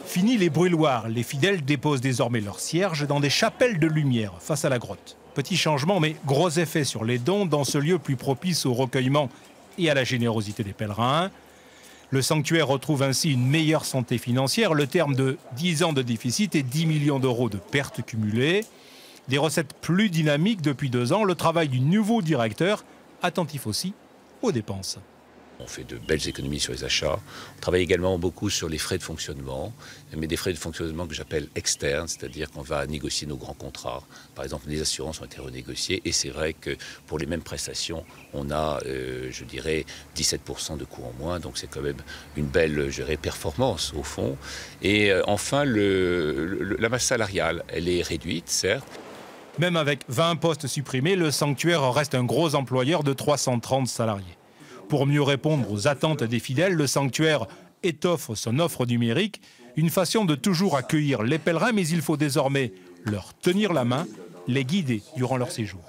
Fini les brûloirs, les fidèles déposent désormais leurs cierges dans des chapelles de lumière face à la grotte. Petit changement, mais gros effet sur les dons dans ce lieu plus propice au recueillement et à la générosité des pèlerins. Le sanctuaire retrouve ainsi une meilleure santé financière, le terme de 10 ans de déficit et 10 millions d'euros de pertes cumulées. Des recettes plus dynamiques depuis 2 ans, le travail du nouveau directeur, attentif aussi aux dépenses. On fait de belles économies sur les achats. On travaille également beaucoup sur les frais de fonctionnement, mais des frais de fonctionnement que j'appelle externes, c'est-à-dire qu'on va négocier nos grands contrats. Par exemple, les assurances ont été renégociées et c'est vrai que pour les mêmes prestations, on a, je dirais, 17% de coûts en moins. Donc c'est quand même une belle, je dirais, performance au fond. Et enfin, la masse salariale, elle est réduite, certes. Même avec 20 postes supprimés, le sanctuaire reste un gros employeur de 330 salariés. Pour mieux répondre aux attentes des fidèles, le sanctuaire étoffe son offre numérique, une façon de toujours accueillir les pèlerins, mais il faut désormais leur tenir la main, les guider durant leur séjour.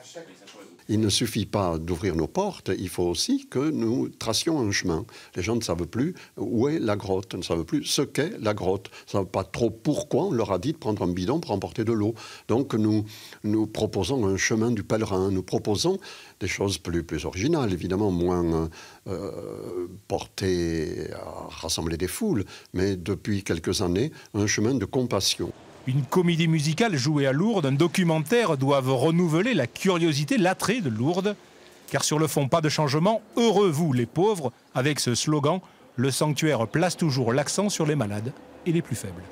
Il ne suffit pas d'ouvrir nos portes, il faut aussi que nous tracions un chemin. Les gens ne savent plus où est la grotte, ne savent plus ce qu'est la grotte, ne savent pas trop pourquoi on leur a dit de prendre un bidon pour emporter de l'eau. Donc nous proposons un chemin du pèlerin, nous proposons des choses plus originales, évidemment moins portées à rassembler des foules, mais depuis quelques années, un chemin de compassion. Une comédie musicale jouée à Lourdes, un documentaire doivent renouveler la curiosité, l'attrait de Lourdes. Car sur le fond, pas de changement, heureux vous les pauvres. Avec ce slogan, le sanctuaire place toujours l'accent sur les malades et les plus faibles.